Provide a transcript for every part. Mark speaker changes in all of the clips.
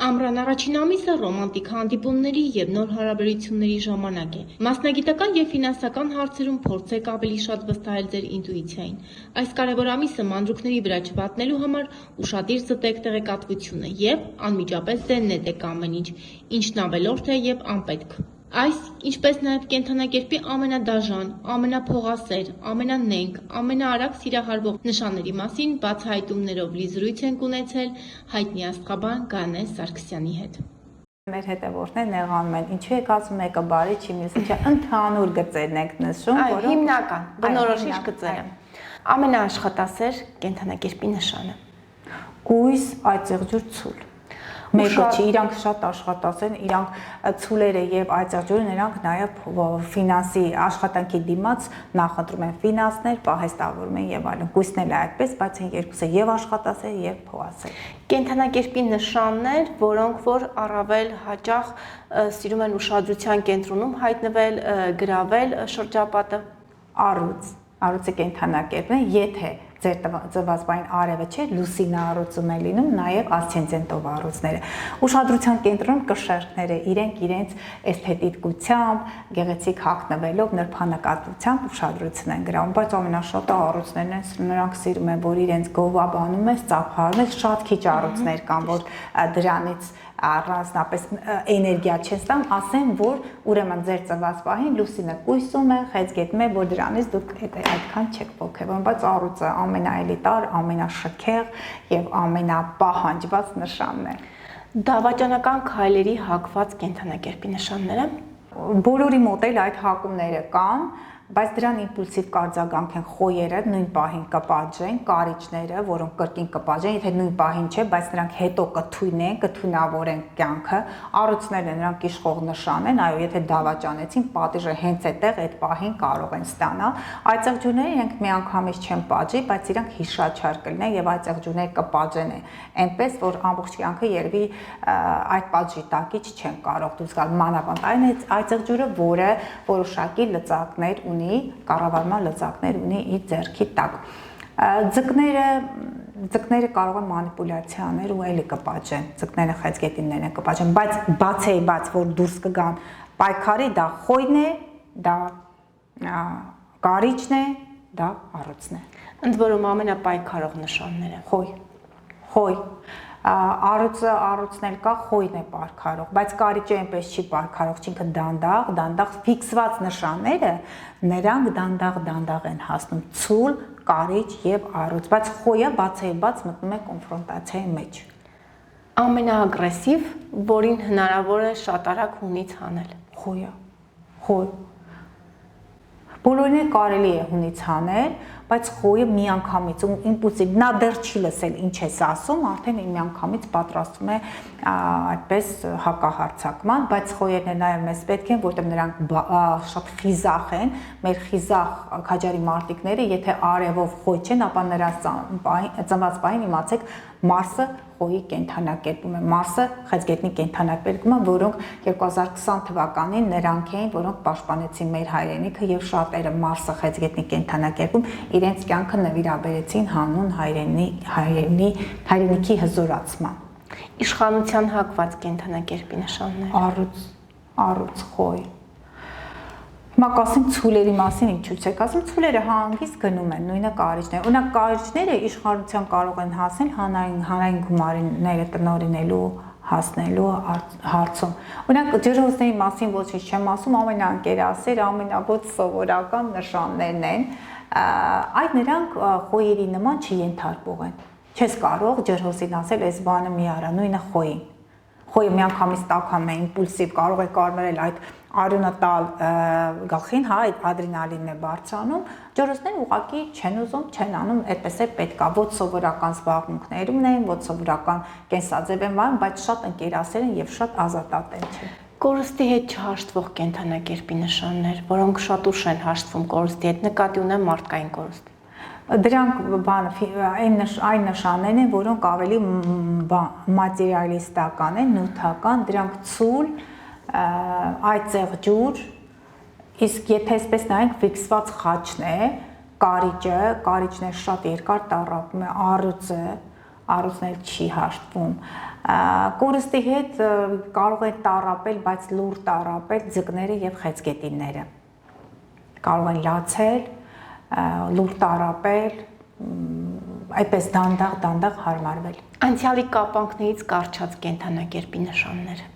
Speaker 1: Ամռան առաջին ամիսը ռոմանտիկ հանդիպումների և նոր հարաբերությունների ժամանակ է։ Մասնագիտական և ֆինանսական հարցերում փորձեք ավելի շատ վստահել ձեր ինտուիցիային։ Այս կարևոր ամիսը մանրուքների վրա չվատնելու համար ուշադիր զտեք տեղեկատվությունը և անմիջապես ձեռնտեք ամեն ինչ, ինչն ավելորդ է և անպետք։ Այս, ինչպես նաև կենդանակերպի ամենադաժան, ամենափողասեր, ամենանենգ, ամենաարագ սիրահարվող նշանների մասին բացահայտումներով լի զրույց ենք ունեցել հայտնի աստղաբան Գանե Սարգսյանի հետ։
Speaker 2: Մեր հետևորդներն եղանում են, ինչու եք ասում մեկը բարի չի, մյուսը չէ, ընդհանուր գծերն ենք նշում,
Speaker 1: որոնք հիմնական, բնորոշիչ գծերը։ Ամենաաշխատասեր կենդանակերպի նշանը։
Speaker 2: Կույս, այծեղջյուր, ցուլ։ Մեկը չի, իրանք շատ աշխատած են, իրանք ցուլերը եւ այծեղջյուրը նրանք նաեւ ֆինանսի աշխատանքի դիմաց նախընտրում են ֆինանսներ, պահեստավորում են եւ այլն։ Կույսն էլ է այդպես, բայց այն երկուսը եւ աշխատասեր եւ փողասեր։
Speaker 1: Կենդանակերպի նշաններ, որոնք որ առավել հաճախ սիրում են ուշադրության կենտրոնում հայտնվել, գրավել շրջապատը։
Speaker 2: Առուծը կենդանակերպն է, եթե ձեր ծվածային արևը չէ, լուսինը առուծում է լինում, նաև ասցենդենտով առուծները։ Ուշադրության կենտրոնում կշերտները իրենք իրենց էսթետիկությամբ, գեղեցիկ հագնվելով, նրբանակատվությամբ ուշադրություն են գրավում, բայց ամենաշատը առուծներն են, նրանք սիրում են, որ իրենց գովաբանում է, ծափարում է, շատ քիչ առուծներ կան, որ դրանից առանձնապես էներգիա չեն ստանում, ասեն, որ ուրեմն ձեր ծված պահին լուսինը կույսում է, խեցգետում է, որ դրանից դուք այդքան չեք ոգևորվում, բայց առուծը ամենաէլիտար, ամենաշքեղ եւ ամենապահանջված նշանն է։
Speaker 1: Դավաճանական քայլերի հակված կենդանակերպի նշանները։
Speaker 2: Բոլորի մոտ էլ այդ հակումները կան, բայց դրան իմպուլսիվ կարձագանք են խոյերը, նույն պահին կպատժեն, կարիճները, որոնք կրկին կպատժեն, եթե նույն պահին չէ, բայց նրանք հետո կթույնեն, կթույնավորեն կյանքը, առուծներն են, նրանք իշխող նշան են, այո, եթե դավաճանեցին, պատիժը հենց այդտեղ այդ պահին կարող են ստանալ։ Այծեղջյուրները իրենք միանգամից չեն պատժի, բայց իրանք հիշաչար կլինեն եւ այծեղջյուրները կպատժեն այնպես, որ ամբողջ կյանքը երևի այդ պատժի տակից չեն կարող դուրս գալ։ Մանավանդ այն այծեղջյուրը, որը որոշակի լծակներ ունի, կառավարման լծակներ ունի իր ձեռքի տակ։ Ձկները կարող են մանիպուլյացիաներ ու էլի կպատժեն, ձկները խեցգետիններն են կպատժեն, բայց բաց որ դուրս կգան պայքարի, դա խոյն է, դա կարիճն է, դա առուծն է։
Speaker 1: Ընդ որում ամենապայքարող նշանները։
Speaker 2: Խոյ։ Առուծն էլ կա, խոյն է պայքարող, բայց կարիճը այնպես չի պայքարող, ինքը դանդաղ ֆիքսված նշանները, նրանք դանդաղ են հասնում ցուլ, կարիճ եւ առուծ, բայց խոյը բաց մտնում է կոնֆրոնտացիայի մեջ։
Speaker 1: Ամենաագրեսիվ, որին հնարավոր է շատ արագ հունից հանել։
Speaker 2: Խոյ։ Բոլորին կարելի է հունից հանել, բայց խոյը միանգամից իմպուլսիվ, նա դեռ չի լսել ինչ ես ասում, արդեն միանգամից պատրաստվում է այդպես հակահարձակման, բայց խոյերն նաև մեզ պետք են, որտեղ նրանք շատ խիզախ են, մեր խիզախ քաջարի մարտիկները, եթե արևով խոյ չեն, ապա նրանց ծնված պահին իմացեք Մարսը խոյի կենդանակերպում է, Մարսը խեցգետնի կենդանակերպումը, որոնք 2020 թվականին նրանք էին, որոնք պաշտպանեցին մեր հայրենիքը եւ շատերը Մարսը խեցգետնի կենդանակերպում իրենց կյանքը նվիրաբերեցին հանուն հայրենիքի հզորացման։
Speaker 1: Իշխանության հակված կենդանակերպի նշաններ։
Speaker 2: Առուծ, խոյ։ Հիմա կասեմ ցուլերի մասին, ինչու՞ չեք ասում, ցուլերը հանգիստ գնում են, նույնը կարիճները։ Օրինակ կարիճները իշխանության կարող են հասնել հանրային գումարները տնօրինելու հասնելու հարցում։ Օրինակ ջրհոսների մասին ոչինչ չեմ ասում, ամենաընկերասեր, ամենաբոց սովորական նշաններն են, այդ նրանք խոյերի նման չենթարկվող են։ Չես կարող ջրհոսին ասել, այս բանը մի արա, նույնը խոյին։ Խոյը միանգամից տաքանում է, իմպուլսիվ, կարող է կարմրել այդ արյունատալ գլխին, այդ ադրենալինն է բարձրանում, ջրհոսները ուղղակի չեն ուզում, չեն անում, այդպես է պետքա, ոչ սովորական զբաղմունքներ ունեն, ոչ սովորական կենսաձև են վարում, բայց շատ ընկերասեր են եւ շատ ազատատենչ են։
Speaker 1: Կորստի հետ չհաշտվող կենդանակերպի նշաններ, որոնք շատ ուշ են հաշտվում կորստի հետ, նկատի ունեմ մարդկային կորուստ։
Speaker 2: Դրանք այն նշաններն են, որոնք ավելի մատերիալիստական են, նյութական, դրանք ցուլ, այծեղջյուր, իսկ եթե այսպես նայենք ֆիքսված խաչն է, կարիճը, կարիճն է շատ երկար տառապում է, առուցնել չի հաշտվում։ Կորստի հետ կարող է տառապել, բայց լուր տառապել ձկները եւ խեցգետինները։ Կարող են լացել, լուր տառապել, այդպես դանդաղ հարմարվել։
Speaker 1: Անցյալի կապանքներից կարճած կենդանակերպի նշանները։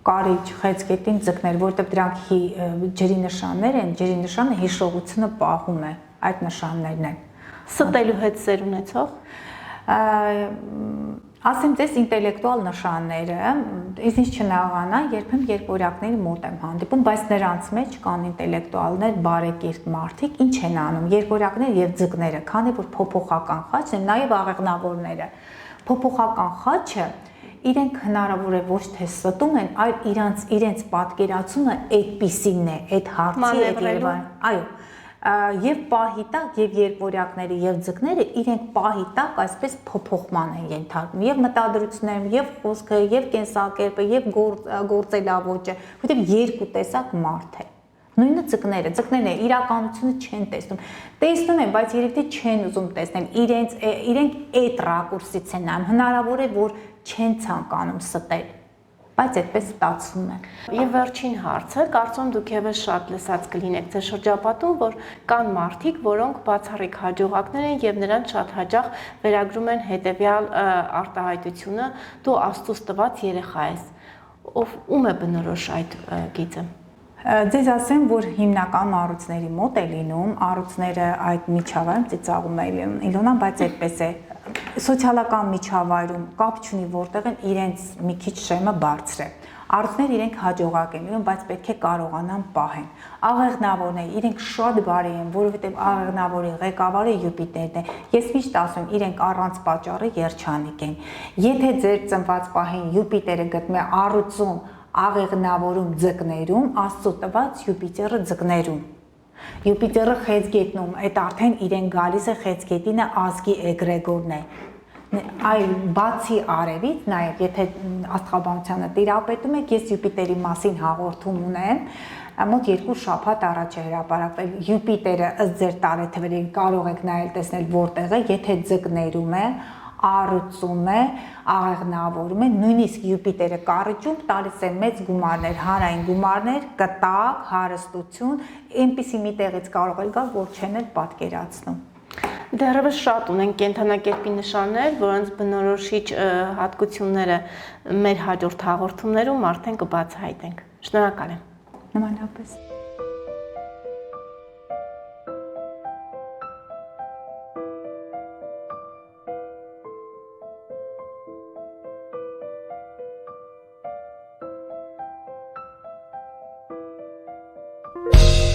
Speaker 2: Կարիճ, խեցգետին, ձկներ, որտեղ դրանք ջրի նշաններ են, ջրի նշանը հիշողությունը պահում է, այդ նշաններն են։
Speaker 1: Ստելու հետ սեր ունեցող։
Speaker 2: Ասեմ ձեզ ինտելեկտուալ նշանները, ինձ չնաղանա, երբեմն երկորյակների մոտ եմ հանդիպում, բայց նրանց մեջ կան ինտելեկտուալներ, բարեկիրթ մարդիկ, ինչ են անում, երկորյակները եւ ձկները, քանի որ փոփոխական խաչն են, նաեւ աղեղնավորները։ Փոփոխական խաչը իրենք հնարավոր է ոչ թե ստում են, այլ իրենց պատկերացումը այդպիսին է, այդ հարցի այո, եւ պահի տակ եւ երկորյակները եւ ձկները իրենք պահի տակ այսպես փոփոխման են ենթարկվում եւ մտադրություններում եւ խոսքը եւ կենսակերպը եւ գործելավոճը, որտեղ երկու տեսակ մարդ է։ Նույնը ձկները իրականությունը չեն տեսնում են, բայց երբ թե չեն ուզում տեսնել, իրենք այդ ռակուրսից են նայում, հնարավոր է որ չեն ցանկանում ստել, բայց այդպես ստացվում է։
Speaker 1: Եվ վերջին հարցը, կարծում դուք եւս շատ լսած կլինեք ձեր շրջապատում, որ կան մարդիկ, որոնք բացառիկ հաջողակներ են եւ նրանց շատ հաճախ վերագրում են հետեւյալ արտահայտությունը՝ դու Աստծուց տված երեխա ես։ Ում է բնորոշ այդ գիծը։
Speaker 2: Ձեզ ասեմ, որ հիմնական առույցների մոտ է լինում, առույցները այդ միջավայրում ծիծաղում է Իլոնան, բայց այդպես է։ Սոցիալական միջավայրում կապ չունի, որտեղ են իրենց մի քիչ շեմը բարձր է։ Առույցները իրենք հաջողակ են լինում, բայց պետք է կարողանան պահեն։ Աղեղնավորները իրենք շատ բարի են, որովհետև աղեղնավորի ղեկավարը Յուպիտերն է։ Ես միշտ ասում, իրենք առանց պատճառի երջանիկ են։ Եթե ձեր ծնված պահին Յուպիտերը գտնվում է առույցում, աղեղնավորում ձկներում, Աստծո տված Յուպիտերը ձկներում։ Յուպիտերը խեցգետնում, այդ արդեն իրեն գալիս է խեցգետինը ազգի էգրեգորն է։ Այլ բացի արևից, նաև եթե աստղաբանությանը տիրապետում եք, ես Յուպիտերի մասին հաղորդում ունեմ, մոտ 2 շաբաթ առաջ է հրապարակվել։ Յուպիտերը ըստ ձեր տարեթվերի կարող եք նայել տեսնել որտեղ է, եթե ձկներում է, առուցում է, աղեղնավորում է, նույնիսկ Յուպիտերը կարիճում տալիս է մեծ գումարներ, հանրային գումարներ, կտակ, հարստություն, այնպիսի մի տեղից կարող է գալ, որ չեն էլ պատկերացնում։
Speaker 1: Դեռևս շատ ունեն կենդանակերպի նշաններ, որոնց բնորոշիչ հատկությունները մեր հաջորդ հաղորդումներում արդեն կբացահայտենք։ Շնորհակալ եմ։
Speaker 2: Նմանապես։
Speaker 3: you